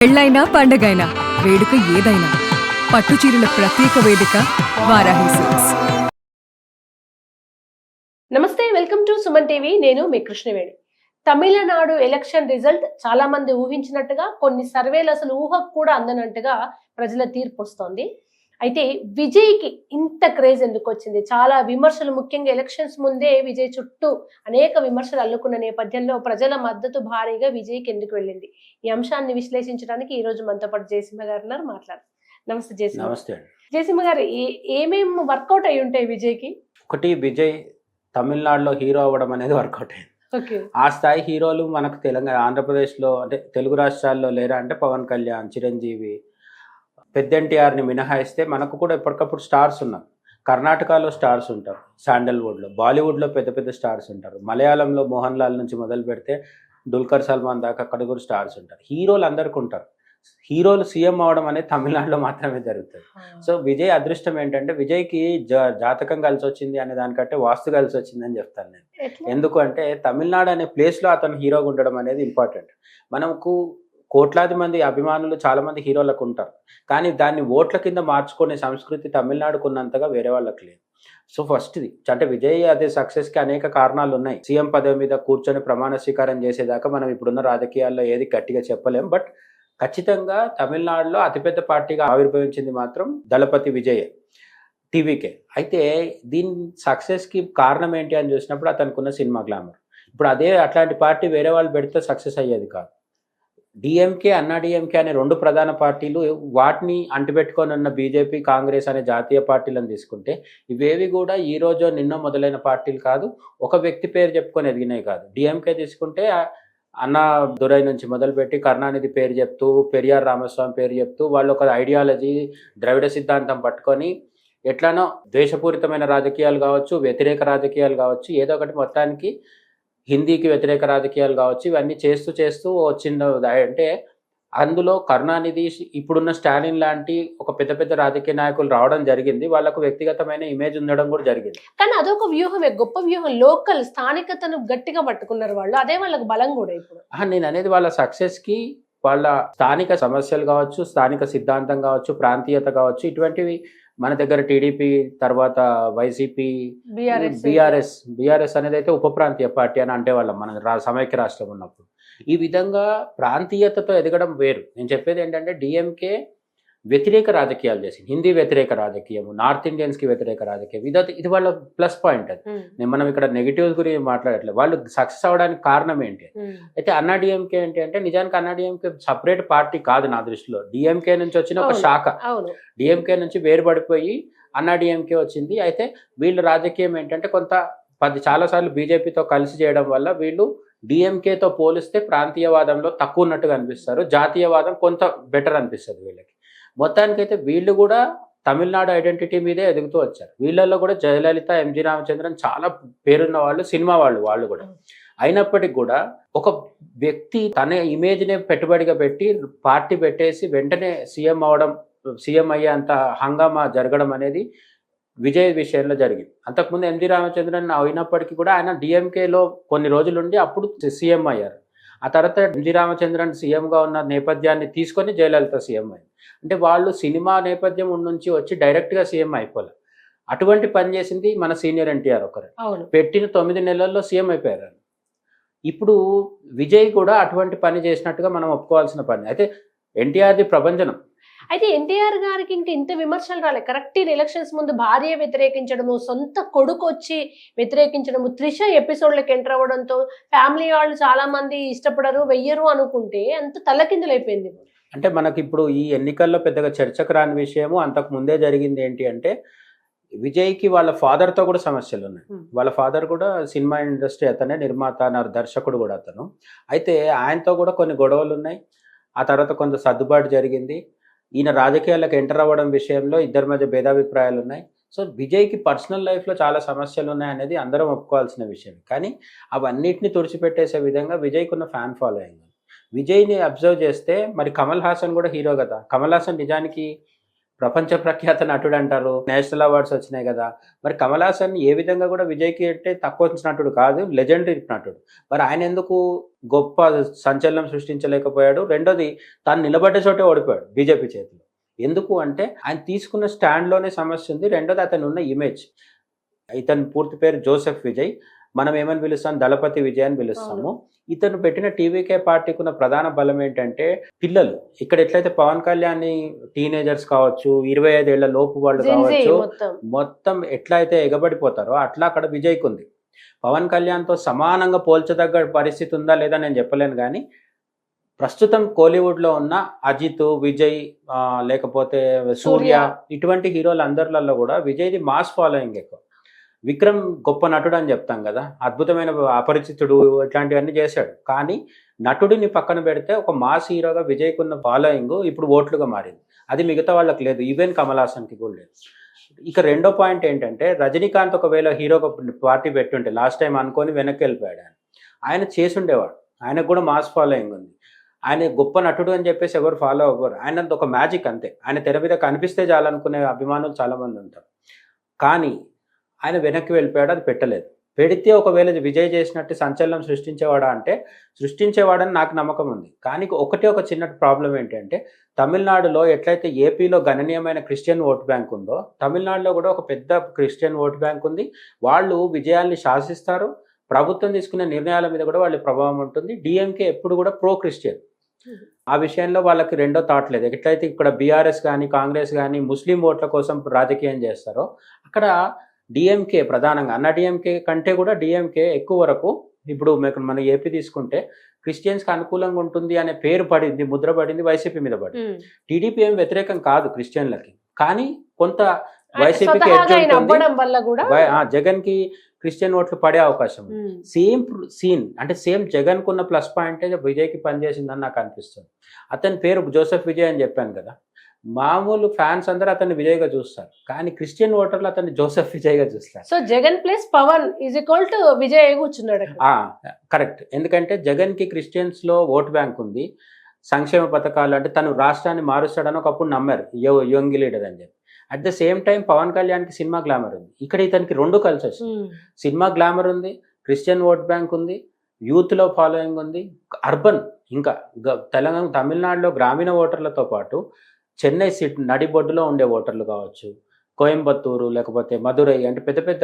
పెళ్ళైనా పండగైనా వేడుక ఏదైనా పట్టుచీరల ప్రత్యేక వేదిక వారాహి సిల్క్స్. నమస్తే, వెల్కమ్ టు సుమన్ టీవీ. నేను మీ కృష్ణవేణి. తమిళనాడు ఎలక్షన్ రిజల్ట్ చాలా మంది ఊహించినట్టుగా, కొన్ని సర్వేలు అసలు ఊహకు కూడా అందనట్టుగా ప్రజల తీర్పు వస్తోంది. అయితే విజయ్కి ఇంత క్రేజ్ ఎందుకు వచ్చింది? చాలా విమర్శలు, ముఖ్యంగా ఎలక్షన్స్ ముందే విజయ్ చుట్టూ అనేక విమర్శలు అల్లుకున్న నేపథ్యంలో ప్రజల మద్దతు భారీగా విజయ్కి ఎందుకు వెళ్ళింది? ఈ అంశాన్ని విశ్లేషించడానికి ఈ రోజు మనతో పాటు జయసింహ గారు ఉన్నారు. మాట్లాడారు. నమస్తే జయసింహ. నమస్తే. జయసింహ గారు, ఏమేం వర్కౌట్ అయి ఉంటాయి విజయ్కి? ఒకటి, విజయ్ తమిళనాడులో హీరో అవ్వడం అనేది వర్కౌట్ అయింది. ఓకే. ఆ స్థాయి హీరోలు మనకు ఆంధ్రప్రదేశ్లో అంటే తెలుగు రాష్ట్రాల్లో లేరా అంటే పవన్ కళ్యాణ్, చిరంజీవి, పెద్ద ఎన్టీఆర్ని మినహాయిస్తే మనకు కూడా ఎప్పటికప్పుడు స్టార్స్ ఉన్నారు. కర్ణాటకలో స్టార్స్ ఉంటారు, శాండల్వుడ్లో, బాలీవుడ్లో పెద్ద పెద్ద స్టార్స్ ఉంటారు, మలయాళంలో మోహన్ లాల్ నుంచి మొదలు పెడితే దుల్కర్ సల్మాన్ దాకా అక్కడ కూడా స్టార్స్ ఉంటారు. హీరోలు అందరికీ ఉంటారు. హీరోలు సీఎం అవడం అనేది తమిళనాడులో మాత్రమే జరుగుతుంది. సో విజయ్ అదృష్టం ఏంటంటే, విజయ్కి జాతకం కలిసి వచ్చింది అనే దానికంటే వాస్తు కలిసి వచ్చిందని చెప్తాను నేను. ఎందుకు అంటే, తమిళనాడు అనే ప్లేస్లో అతను హీరోగా ఉండడం అనేది ఇంపార్టెంట్. మనకు కోట్లాది మంది అభిమానులు చాలా మంది హీరోలకు ఉంటారు, కానీ దాన్ని ఓట్ల కింద మార్చుకునే సంస్కృతి తమిళనాడుకు ఉన్నంతగా వేరే వాళ్ళకి లేదు. సో ఫస్ట్ది అంటే విజయ్ అదే సక్సెస్కి అనేక కారణాలు ఉన్నాయి. సీఎం పదవి మీద కూర్చొని ప్రమాణ స్వీకారం చేసేదాకా మనం ఇప్పుడున్న రాజకీయాల్లో ఏది గట్టిగా చెప్పలేం. బట్ ఖచ్చితంగా తమిళనాడులో అతిపెద్ద పార్టీగా ఆవిర్భవించింది మాత్రం దళపతి విజయ్, టీవీకే. అయితే దీని సక్సెస్కి కారణం ఏంటి అని చూసినప్పుడు అతనుకున్న సినిమా గ్లామర్. ఇప్పుడు అదే అట్లాంటి పార్టీ వేరే వాళ్ళు పెడితే సక్సెస్ అయ్యేది కాదు. డిఎంకే, అన్నా డిఎంకే అనే రెండు ప్రధాన పార్టీలు, వాటిని అంటిపెట్టుకొని ఉన్న బీజేపీ, కాంగ్రెస్ అనే జాతీయ పార్టీలను తీసుకుంటే ఇవేవి కూడా ఈ రోజు నిన్న మొదలైన పార్టీలు కాదు, ఒక వ్యక్తి పేరు చెప్పుకొని ఎదిగినాయి కాదు. డిఎంకే తీసుకుంటే అన్నా దురై నుంచి మొదలుపెట్టి కరుణానిధి పేరు చెప్తూ, పెరియార్ రామస్వామి పేరు చెప్తూ, వాళ్ళు ఒక ఐడియాలజీ, ద్రవిడ సిద్ధాంతం పట్టుకొని ఎట్లానో ద్వేషపూరితమైన రాజకీయాలు కావచ్చు, వ్యతిరేక రాజకీయాలు కావచ్చు, ఏదో ఒకటి మొత్తానికి హిందీకి వ్యతిరేక రాజకీయాలు కావచ్చు, ఇవన్నీ చేస్తూ చేస్తూ వచ్చింది. అంటే అందులో కరుణానిధి, ఇప్పుడున్న స్టాలిన్ లాంటి ఒక పెద్ద పెద్ద రాజకీయ నాయకులు రావడం జరిగింది. వాళ్ళకు వ్యక్తిగతమైన ఇమేజ్ ఉండడం కూడా జరిగింది. కానీ అదొక వ్యూహమే, గొప్ప వ్యూహం. లోకల్ స్థానికతను గట్టిగా పట్టుకున్నారు వాళ్ళు. అదే వాళ్ళకి బలం కూడా. ఇప్పుడు నేను అనేది వాళ్ళ సక్సెస్కి వాళ్ళ స్థానిక సమస్యలు కావచ్చు, స్థానిక సిద్ధాంతం కావచ్చు, ప్రాంతీయత కావచ్చు, ఇటువంటివి మన దగ్గర టీడీపీ తర్వాత వైసీపీ, బీఆర్ఎస్ అనేది అయితే ఉప ప్రాంతీయ పార్టీ అని అంటే వాళ్ళం మన సమైక్య రాష్ట్రం ఉన్నప్పుడు. ఈ విధంగా ప్రాంతీయతతో ఎదగడం వేరు. నేను చెప్పేది ఏంటంటే, డిఎంకే వ్యతిరేక రాజకీయాలు చేసింది, హిందీ వ్యతిరేక రాజకీయము, నార్త్ ఇండియన్స్కి వ్యతిరేక రాజకీయం. ఇది వాళ్ళ ప్లస్ పాయింట్. అది మనం ఇక్కడ నెగిటివ్స్ గురించి మాట్లాడట్లేదు. వాళ్ళు సక్సెస్ అవ్వడానికి కారణం ఏంటి? అయితే అన్నా డిఎంకే ఏంటి అంటే, నిజానికి అన్నా డిఎంకే సపరేట్ పార్టీ కాదు నా దృష్టిలో. డిఎంకే నుంచి వచ్చిన ఒక శాఖ, డిఎంకే నుంచి వేరుపడిపోయి అన్నా డిఎంకే వచ్చింది. అయితే వీళ్ళ రాజకీయం ఏంటంటే, చాలాసార్లు బీజేపీతో కలిసి చేయడం వల్ల వీళ్ళు డిఎంకేతో పోలిస్తే ప్రాంతీయవాదంలో తక్కువ ఉన్నట్టుగా అనిపిస్తారు, జాతీయవాదం కొంత బెటర్ అనిపిస్తుంది వీళ్ళకి. మొత్తానికైతే వీళ్ళు కూడా తమిళనాడు ఐడెంటిటీ మీదే ఎదుగుతూ వచ్చారు. వీళ్ళల్లో కూడా జయలలిత, ఎంజి రామచంద్రన్ చాలా పేరున్న వాళ్ళు, సినిమా వాళ్ళు కూడా. అయినప్పటికీ కూడా ఒక వ్యక్తి తన ఇమేజ్నే పెట్టుబడిగా పెట్టి పార్టీ పెట్టేసి వెంటనే సీఎం అయ్యేంత హంగామా జరగడం అనేది విజయ్ విషయంలో జరిగింది. అంతకుముందు ఎంజి రామచంద్రన్ అయినప్పటికీ కూడా ఆయన డిఎంకేలో కొన్ని రోజులుండి అప్పుడు సీఎం అయ్యారు. ఆ తర్వాత ఎంజి రామచంద్రన్ సీఎంగా ఉన్న నేపథ్యాన్ని తీసుకొని జయలలిత సీఎం అయింది. అంటే వాళ్ళు సినిమా నేపథ్యం నుంచి వచ్చి డైరెక్ట్గా సీఎం అయిపోలే. అటువంటి పని చేసింది మన సీనియర్ ఎన్టీఆర్ ఒకరు. పెట్టిన 9 నెలల్లో సీఎం అయిపోయారు. ఇప్పుడు విజయ్ కూడా అటువంటి పని చేసినట్టుగా మనం ఒప్పుకోవాల్సిన పని. అయితే ఎన్టీఆర్ది ప్రభంజనం. అయితే ఎన్టీఆర్ గారికి ఇంత విమర్శలు రాలేదు. కరెక్ట్ ఎలక్షన్స్ ముందు భార్య వ్యతిరేకించడము, సొంత కొడుకు వచ్చి వ్యతిరేకించడము, త్రిష ఎపిసోడ్లకు ఎంటర్ అవ్వడంతో ఫ్యామిలీ వాళ్ళు చాలా మంది ఇష్టపడరు, వెయ్యరు అనుకుంటే అంత తల్లకిందులైపోయింది. అంటే మనకి ఇప్పుడు ఈ ఎన్నికల్లో పెద్దగా చర్చకు రాని విషయము అంతకు ముందే జరిగింది. ఏంటి అంటే, విజయ్కి వాళ్ళ ఫాదర్తో కూడా సమస్యలు ఉన్నాయి. వాళ్ళ ఫాదర్ కూడా సినిమా ఇండస్ట్రీ, అతనే నిర్మాత, దర్శకుడు కూడా అతను. అయితే ఆయనతో కూడా కొన్ని గొడవలు ఉన్నాయి. ఆ తర్వాత కొంత సర్దుబాటు జరిగింది. ఈయన రాజకీయాలకు ఎంటర్ అవ్వడం విషయంలో ఇద్దరి మధ్య భేదాభిప్రాయాలు ఉన్నాయి. సో విజయ్కి పర్సనల్ లైఫ్లో చాలా సమస్యలు ఉన్నాయి అనేది అందరం ఒప్పుకోవాల్సిన విషయం. కానీ అవన్నిటిని తుడిచిపెట్టేసే విధంగా విజయ్కి ఉన్న ఫ్యాన్ ఫాలోయింగ్. విజయ్ని అబ్జర్వ్ చేస్తే మరి కమల్ హాసన్ కూడా హీరో కదా. కమల్ హాసన్ నిజానికి ప్రపంచ ప్రఖ్యాత నటుడు అంటారు, నేషనల్ అవార్డ్స్ వచ్చినాయి కదా. మరి కమల్ హాసన్ ఏ విధంగా కూడా విజయ్కి అంటే తక్కువ నటుడు కాదు, లెజెండరీ నటుడు. మరి ఆయన ఎందుకు గొప్ప సంచలనం సృష్టించలేకపోయాడు? రెండోది, తాను నిలబడ్డ చోటే ఓడిపోయాడు బీజేపీ చేతిలో. ఎందుకు అంటే ఆయన తీసుకున్న స్టాండ్లోనే సమస్య ఉంది. రెండోది, అతను ఉన్న ఇమేజ్. ఇతని పూర్తి పేరు జోసెఫ్ విజయ్, మనం ఏమని పిలుస్తాం, దళపతి విజయ్ అని పిలుస్తాము. ఇతను పెట్టిన టీవీకే పార్టీకి ఉన్న ప్రధాన బలం ఏంటంటే పిల్లలు. ఇక్కడ ఎట్లయితే పవన్ కళ్యాణ్ టీనేజర్స్ కావచ్చు, 25 ఏళ్ల లోపు వాళ్ళు కావచ్చు, మొత్తం ఎట్లయితే ఎగబడిపోతారో అట్లా అక్కడ విజయ్కి ఉంది. పవన్ కళ్యాణ్తో సమానంగా పోల్చదగ్గ పరిస్థితి ఉందా లేదా నేను చెప్పలేను, కానీ ప్రస్తుతం కోలీవుడ్లో ఉన్న అజిత్, విజయ్, లేకపోతే సూర్య, ఇటువంటి హీరోలు అందరిలో కూడా విజయ్ది మాస్ ఫాలోయింగ్ ఎక్కువ. విక్రమ్ గొప్ప నటుడు అని చెప్తాం కదా, అద్భుతమైన అపరిచితుడు ఇట్లాంటివన్నీ చేశాడు. కానీ నటుడిని పక్కన పెడితే ఒక మాస్ హీరోగా విజయ్కి ఉన్న ఫాలోయింగ్ ఇప్పుడు ఓట్లుగా మారింది. అది మిగతా వాళ్ళకి లేదు, ఈవెన్ కమల్ హాసన్కి కూడా లేదు. ఇక రెండో పాయింట్ ఏంటంటే, రజనీకాంత్ ఒకవేళ హీరోగా పార్టీ పెట్టుంటే లాస్ట్ టైం అనుకొని వెనక్కి వెళ్ళిపోయాడు. ఆయన చేసుండేవాడు, ఆయనకు కూడా మాస్ ఫాలోయింగ్ ఉంది. ఆయన గొప్ప నటుడు అని చెప్పేసి ఎవరు ఫాలో అవ్వరు. ఆయనది ఒక మ్యాజిక్ అంతే. ఆయన తెర మీద కనిపిస్తే చాలనుకునే అభిమానులు చాలామంది ఉంటారు. కానీ ఆయన వెనక్కి వెళ్ళిపోయాడు, అది పెట్టలేదు. పెడితే ఒకవేళ విజయ్ చేసినట్టు సంచలనం సృష్టించేవాడా అంటే సృష్టించేవాడని నాకు నమ్మకం ఉంది. కానీ ఒక చిన్న ప్రాబ్లం ఏంటంటే, తమిళనాడులో ఎట్లయితే ఏపీలో గణనీయమైన క్రిస్టియన్ ఓట్ బ్యాంక్ ఉందో, తమిళనాడులో కూడా ఒక పెద్ద క్రిస్టియన్ ఓట్ బ్యాంక్ ఉంది. వాళ్ళు విజయాల్ని శాసిస్తారు. ప్రభుత్వం తీసుకునే నిర్ణయాల మీద కూడా వాళ్ళ ప్రభావం ఉంటుంది. డిఎంకే ఎప్పుడు కూడా ప్రో క్రిస్టియన్. ఆ విషయంలో వాళ్ళకి రెండో థాట్ లేదు. ఎట్లయితే ఇక్కడ బీఆర్ఎస్ కానీ కాంగ్రెస్ కానీ ముస్లిం ఓట్ల కోసం రాజకీయం చేస్తారో, అక్కడ డిఎంకే ప్రధానంగా, అన్న డిఎంకే కంటే కూడా డిఎంకే ఎక్కువ వరకు, ఇప్పుడు మన ఏపీ తీసుకుంటే క్రిస్టియన్స్కి అనుకూలంగా ఉంటుంది అనే పేరు పడింది, ముద్ర పడింది, వైసీపీ మీద పడింది. టీడీపీ ఏం వ్యతిరేకం కాదు క్రిస్టియన్లకి, కానీ కొంత వైసీపీకి జగన్ కి క్రిస్టియన్ ఓట్లు పడే అవకాశం. సేమ్ సీన్ అంటే సేమ్ జగన్ కున్న ప్లస్ పాయింట్ విజయ్కి పనిచేసిందని నాకు అనిపిస్తుంది. అతని పేరు జోసెఫ్ విజయ్ అని చెప్పాను కదా, మామూలు ఫ్యాన్స్ అందరూ అతన్ని విజయ్గా చూస్తారు, కానీ క్రిస్టియన్ ఓటర్లు అతన్ని జోసెఫ్ విజయ్గా చూస్తారు. So Jagan plus Pawan is equal to Vijay కూర్చున్నాడు. కరెక్ట్. ఎందుకంటే జగన్ కి క్రిస్టియన్స్ లో ఓట్ బ్యాంక్ ఉంది, సంక్షేమ పథకాలు అంటే తను రాష్ట్రాన్ని మారుస్తాడని ఒకప్పుడు నమ్మారు యంగ్ లీడర్ అని చెప్పి. At the same time Pawan కళ్యాణ్కి సినిమా గ్లామర్ ఉంది. ఇక్కడ ఇతనికి రెండు కలిసి వచ్చింది. సినిమా గ్లామర్ ఉంది, క్రిస్టియన్ ఓట్ బ్యాంక్ ఉంది, యూత్లో ఫాలోయింగ్ ఉంది, అర్బన్ ఇంకా తమిళనాడులో గ్రామీణ ఓటర్లతో పాటు చెన్నై సిటీ నడిబొడ్డులో ఉండే ఓటర్లు కావచ్చు, కోయంబత్తూరు లేకపోతే మధురై అంటే పెద్ద పెద్ద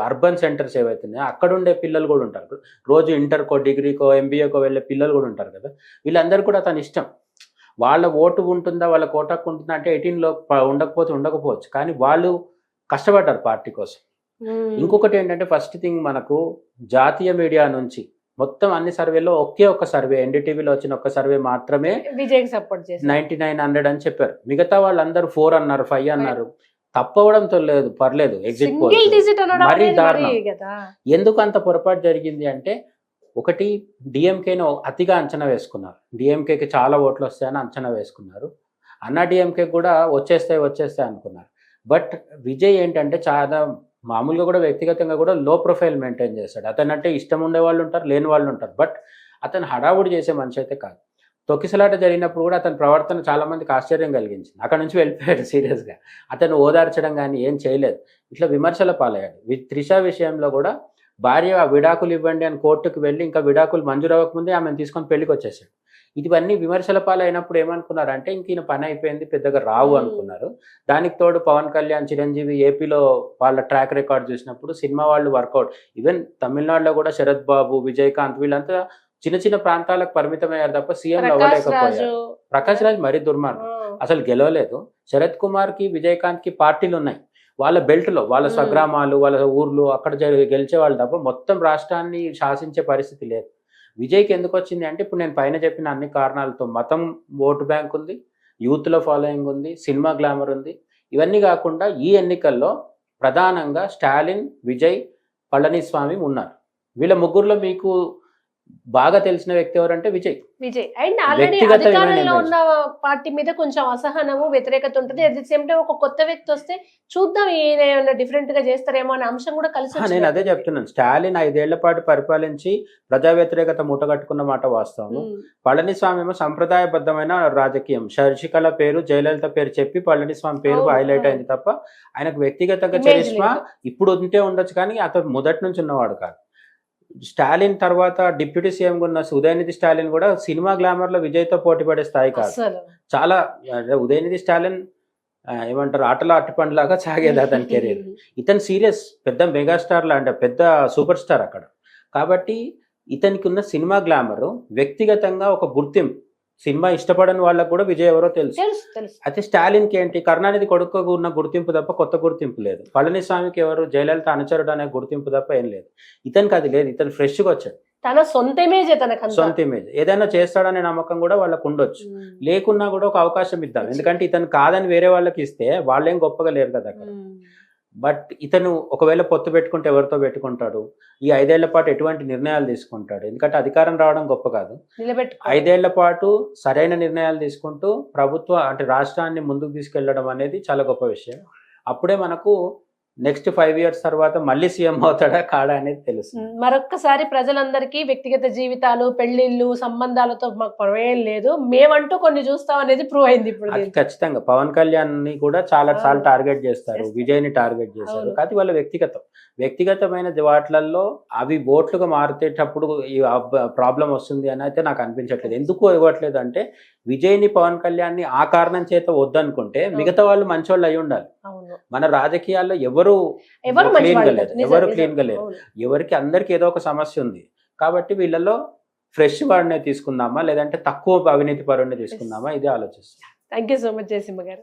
అర్బన్ సెంటర్స్ ఏవైతున్నాయో అక్కడ ఉండే పిల్లలు కూడా ఉంటారు. రోజు ఇంటర్కో, డిగ్రీకో, ఎంబీఏకో వెళ్ళే పిల్లలు కూడా ఉంటారు కదా. వీళ్ళందరూ కూడా తన ఇష్టం. వాళ్ళ ఓటు ఉంటుందా, వాళ్ళ కోటాకు ఉంటుందా అంటే 18లో ఉండకపోవచ్చు, కానీ వాళ్ళు కష్టపడ్డారు పార్టీ కోసం. ఇంకొకటి ఏంటంటే, ఫస్ట్ థింగ్ మనకు జాతీయ మీడియా నుంచి మొత్తం అన్ని సర్వేలో ఒక్క సర్వే, ఎన్డీటీవీలో వచ్చిన ఒక్క సర్వే మాత్రమే విజయ్కి సపోర్ట్ చేసి 9900 అని చెప్పారు. మిగతా వాళ్ళందరూ 4 అన్నారు, 5 అన్నారు. తప్పవడంతో లేదు, పర్లేదు. ఎగ్జిట్ పోల్ మరీ దారుణం. ఎందుకు అంత పొరపాటు జరిగింది అంటే, ఒకటి డిఎంకేను అతిగా అంచనా వేసుకున్నారు. డిఎంకేకి చాలా ఓట్లు వస్తాయని అంచనా వేసుకున్నారు. అన్నా డిఎంకే కూడా వచ్చేస్తాయి అనుకున్నారు. బట్ విజయ్ ఏంటంటే చాలా మామూలుగా కూడా వ్యక్తిగతంగా కూడా లో ప్రొఫైల్ మెయింటైన్ చేస్తాడు. అతనంటే ఇష్టం ఉండే వాళ్ళు ఉంటారు, లేని వాళ్ళు ఉంటారు. బట్ అతను హడావుడి చేసే మనిషి అయితే కాదు. తొక్కిసలాట జరిగినప్పుడు కూడా అతని ప్రవర్తన చాలా మందికి ఆశ్చర్యం కలిగించింది. అక్కడ నుంచి వెళ్ళిపోయాడు సీరియస్గా. అతను ఓదార్చడం కానీ ఏం చేయలేదు. ఇట్లా విమర్శల పాలయ్యాడు. త్రిష విషయంలో కూడా భార్య విడాకులు ఇవ్వండి అని కోర్టుకు వెళ్ళి ఇంకా విడాకులు మంజూరు అవ్వకముందే ఆమెను తీసుకొని పెళ్లికి వచ్చేసాడు. ఇవన్నీ విమర్శల పాలైనప్పుడు ఏమనుకున్నారంటే ఇంక ఈయన పని అయిపోయింది, పెద్దగా రావు అనుకున్నారు. దానికి తోడు పవన్ కళ్యాణ్, చిరంజీవి ఏపీలో వాళ్ళ ట్రాక్ రికార్డ్ చూసినప్పుడు సినిమా వాళ్ళు వర్కౌట్. ఈవెన్ తమిళనాడులో కూడా శరత్ బాబు, విజయకాంత్ వీళ్ళంతా చిన్న చిన్న ప్రాంతాలకు పరిమితమయ్యారు తప్ప సీఎం అవ్వలేకపోయారు. ప్రకాష్ రాజ్ మరీ దుర్మార్గం, అసలు గెలవలేదు. శరత్ కుమార్ కి, విజయకాంత్ కి పార్టీలు ఉన్నాయి. వాళ్ళ బెల్ట్లో, వాళ్ళ స్వగ్రామాలు, వాళ్ళ ఊర్లు అక్కడ గెలిచే వాళ్ళు తప్ప మొత్తం రాష్ట్రాన్ని శాసించే పరిస్థితి లేదు. విజయ్కి ఎందుకు వచ్చింది అంటే, ఇప్పుడు నేను పైన చెప్పిన అన్ని కారణాలతో మతం ఓటు బ్యాంక్ ఉంది, యూత్లో ఫాలోయింగ్ ఉంది, సినిమా గ్లామర్ ఉంది. ఇవన్నీ కాకుండా ఈ ఎన్నికల్లో ప్రధానంగా స్టాలిన్, విజయ్, పళనిస్వామి ఉన్నారు. వీళ్ళ ముగ్గురులో మీకు బాగా తెలిసిన వ్యక్తి ఎవరంటే విజయ్. అండ్ ఆల్రెడీ వ్యక్తిగతమైన అధికారంలో image. ఉన్న పార్టీ మీద కొంచెం అసహనము వ్యతిరేకత ఉంటుంది. అట్ ది సేమ్ టైం ఒక కొత్త వ్యక్తి వస్తే చూద్దాం ఈయన ఏమైనా డిఫరెంట్ గా చేస్తారేమో అనే అంశం కూడా కలిసి నేను అదే చెప్తున్నాను, స్టాలిన్ 5 ఏళ్ల పాటు పరిపాలించి ప్రజా వ్యతిరేకత మూటగట్టుకున్న మాట వాస్తవం. పళనిస్వామి ఏమో సంప్రదాయబద్ధమైన రాజకీయం, శశికళ పేరు జయలలిత పేరు చెప్పి పళనిస్వామి పేరు అవును, హైలైట్ అవును. అయింది తప్ప ఆయనకు వ్యక్తిగతంగా Image చరిష్మా లేదు. ఇప్పుడు ఉంటే ఉండొచ్చు కానీ అతను మొదటి నుంచి ఉన్నవాడు కాదు. స్టాలిన్ తర్వాత డిప్యూటీ సీఎం ఉన్న ఉదయనిధి స్టాలిన్ కూడా సినిమా గ్లామర్ లో విజయ్తో పోటీ పడే స్థాయి కాదు. అసలు చాలా ఉదయనిధి స్టాలిన్ ఏమంటారు ఆటలో అట్టిపండులాగా సాగేది అతని కెరీర్. ఇతను సీరియస్ పెద్ద మెగాస్టార్ లాంటి పెద్ద సూపర్ స్టార్ అక్కడ. కాబట్టి ఇతనికి ఉన్న సినిమా గ్లామర్ వ్యక్తిగతంగా ఒక గుర్తింపు, సినిమా ఇష్టపడని వాళ్ళకు కూడా విజయ్ ఎవరో తెలుసు. తెలుసు అయితే స్టాలిన్కి ఏంటి కరుణానిధి కొడుకు ఉన్న గుర్తింపు తప్ప కొత్త గుర్తింపు లేదు. పళనిస్వామికి ఎవరు జయలలిత అనుచరుడు అనే గుర్తింపు తప్ప ఏం లేదు. ఇతనికి అది లేదు, ఇతను ఫ్రెష్గా వచ్చాడు, తన సొంత ఇమేజ్ తనకు సొంత ఇమేజ్. ఏదైనా చేస్తాడనే నమ్మకం కూడా వాళ్ళకు ఉండొచ్చు. లేకున్నా కూడా ఒక అవకాశం ఇద్దాం, ఎందుకంటే ఇతను కాదని వేరే వాళ్ళకి ఇస్తే వాళ్ళేం గొప్పగా లేరు కదా అక్కడ. బట్ ఇతను ఒకవేళ పొత్తు పెట్టుకుంటే ఎవరితో పెట్టుకుంటాడు, ఈ 5 ఏళ్ల పాటు ఎటువంటి నిర్ణయాలు తీసుకుంటాడు, ఎందుకంటే అధికారం రావడం గొప్ప కాదు, 5 ఏళ్ల పాటు సరైన నిర్ణయాలు తీసుకుంటూ ప్రభుత్వ అంటే రాష్ట్రాన్ని ముందుకు తీసుకెళ్లడం అనేది చాలా గొప్ప విషయం. అప్పుడే మనకు నెక్స్ట్ 5 years తర్వాత మళ్ళీ సీఎం అవుతాడా కాడా అనేది తెలుసు. మరొక్కసారి ప్రజలందరికీ వ్యక్తిగత జీవితాలు, పెళ్లిళ్ళు, సంబంధాలతో మాకు ప్రమేయం లేదు, మేమంటూ కొన్ని చూస్తాం అనేది ప్రూవ్ అయింది ఇప్పుడు. అది ఖచ్చితంగా పవన్ కళ్యాణ్ ని కూడా చాలా సార్లు టార్గెట్ చేస్తారు, విజయ్ ని టార్గెట్ చేశారు. కానీ వాళ్ళ వ్యక్తిగతమైన వాటిలలో అవి ఓట్లుగా మారుతేటప్పుడు ఈ ప్రాబ్లం వస్తుంది అని అయితే నాకు అనిపించట్లేదు. ఎందుకు ఇవ్వట్లేదు అంటే విజయ్ ని పవన్ కళ్యాణ్ ని ఆ కారణం చేత వద్దనుకుంటే మిగతా వాళ్ళు మంచోళ్ళు అయి ఉండాలి. మన రాజకీయాల్లో ఎవరు క్లీన్ గా లేదు, ఎవరు క్లీన్ గా లేదు, ఎవరికి అందరికి ఏదో ఒక సమస్య ఉంది. కాబట్టి వీళ్ళలో ఫ్రెష్ వాడిని తీసుకుందామా లేదంటే తక్కువ అవినీతి పరుడిని తీసుకుందామా ఇది ఆలోచిస్తాం. Thank you so much Jayasimha గారు.